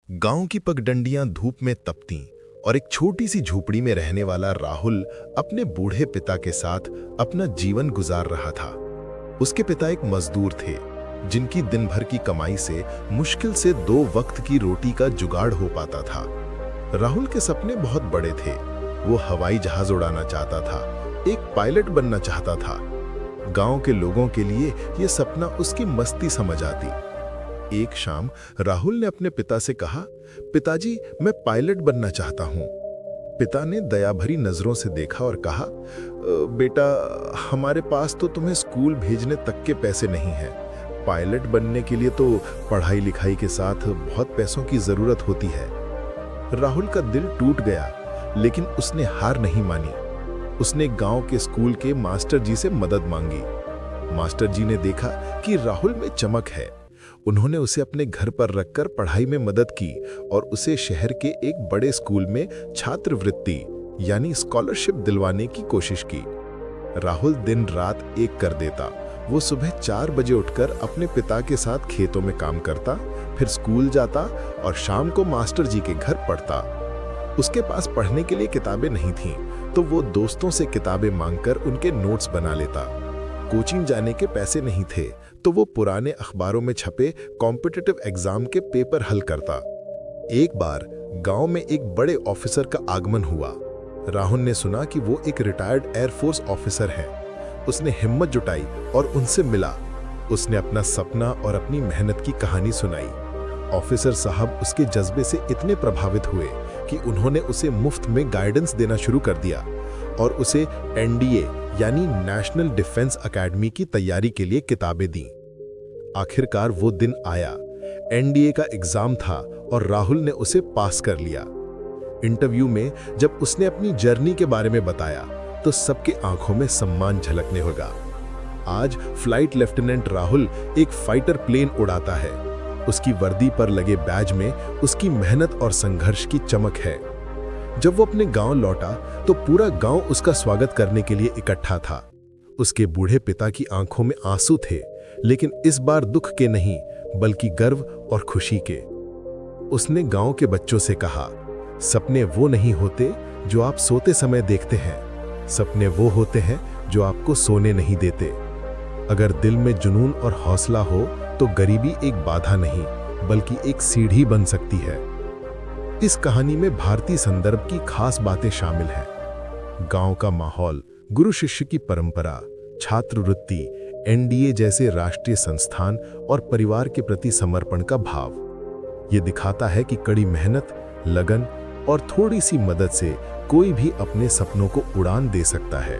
गांव की पगडंडियां धूप में तपतीं और एक छोटी सी झोपड़ी में रहने वाला राहुल अपने बूढ़े पिता के साथ अपना जीवन गुजार रहा था। उसके पिता एक मजदूर थे जिनकी दिन भर की कमाई से मुश्किल से 2 वक्त की रोटी का जुगाड़ हो पाता था। राहुल के सपने बहुत बड़े थे। वो हवाई जहाज उड़ाना चाहता था, एक पायलट बनना चाहता था। गांव के लोगों के लिए यह सपना उसकी मस्ती समझ आती। एक शाम राहुल ने अपने पिता से कहा, पिताजी, मैं पायलट बनना चाहता हूं। पिता ने दया भरी नजरों से देखा और कहा, बेटा, हमारे पास तो तुम्हें स्कूल भेजने तक के पैसे नहीं हैं। पायलट बनने के लिए तो पढ़ाई लिखाई के साथ बहुत पैसों की जरूरत होती है। राहुल का दिल टूट गया, लेकिन उसने हार नहीं मानी। उसने गांव के स्कूल के मास्टर जी से मदद मांगी। मास्टर जी ने देखा कि राहुल में चमक है। उन्होंने उसे अपने घर पर रखकर पढ़ाई में मदद की और उसे शहर के एक बड़े स्कूल में छात्रवृत्ति यानी स्कॉलरशिप दिलवाने की कोशिश की। राहुल दिन रात एक कर देता। वो सुबह 4 बजे उठकर अपने पिता के साथ खेतों में काम करता, फिर स्कूल जाता और शाम को मास्टर जी के घर पढ़ता। उसके पास पढ़ने के लिए किताबें नहीं थीं, तो वो दोस्तों से किताबें मांगकर उनके नोट्स बना लेता। कोचिंग जाने के पैसे नहीं थे, तो वो पुराने अखबारों में छपे कॉम्पिटिटिव एग्जाम के पेपर हल करता। एक बार गांव में एक बड़े ऑफिसर का आगमन हुआ। राहुल ने सुना कि वो एक रिटायर्ड एयरफोर्स ऑफिसर हैं। उसने हिम्मत जुटाई और उनसे मिला। उसने अपना सपना और अपनी मेहनत की कहानी सुनाई। ऑफिसर साहब उसके जज्बे से इतने प्रभावित हुए कि उन्होंने उसे मुफ्त में गाइडेंस देना शुरू कर दिया और उसे एनडीए यानी नेशनल डिफेंस एकेडमी की तैयारी के लिए किताबें दी। आखिरकार वो दिन आया। एनडीए का एग्जाम था और राहुल ने उसे पास कर लिया। इंटरव्यू में जब उसने अपनी जर्नी के बारे में बताया तो सबके आंखों में सम्मान झलकने लगा। आज फ्लाइट लेफ्टिनेंट राहुल एक फाइटर प्लेन उड़ाता है। उसकी वर्दी पर लगे बैज में उसकी मेहनत और संघर्ष की चमक है। जब वो अपने गांव लौटा तो पूरा गांव उसका स्वागत करने के लिए इकट्ठा था। उसके बूढ़े पिता की आंखों में आंसू थे, लेकिन इस बार दुख के नहीं बल्कि गर्व और खुशी के। उसने गांव के बच्चों से कहा, सपने वो नहीं होते जो आप सोते समय देखते हैं, सपने वो होते हैं जो आपको सोने नहीं देते। अगर दिल में जुनून और हौसला हो तो गरीबी एक बाधा नहीं बल्कि एक सीढ़ी बन सकती है। इस कहानी में भारतीय संदर्भ की खास बातें शामिल हैं। गांव का माहौल, गुरु शिष्य की परंपरा, छात्रवृत्ति, एनडीए जैसे राष्ट्रीय संस्थान और परिवार के प्रति समर्पण का भाव। ये दिखाता है कि कड़ी मेहनत, लगन और थोड़ी सी मदद से कोई भी अपने सपनों को उड़ान दे सकता है।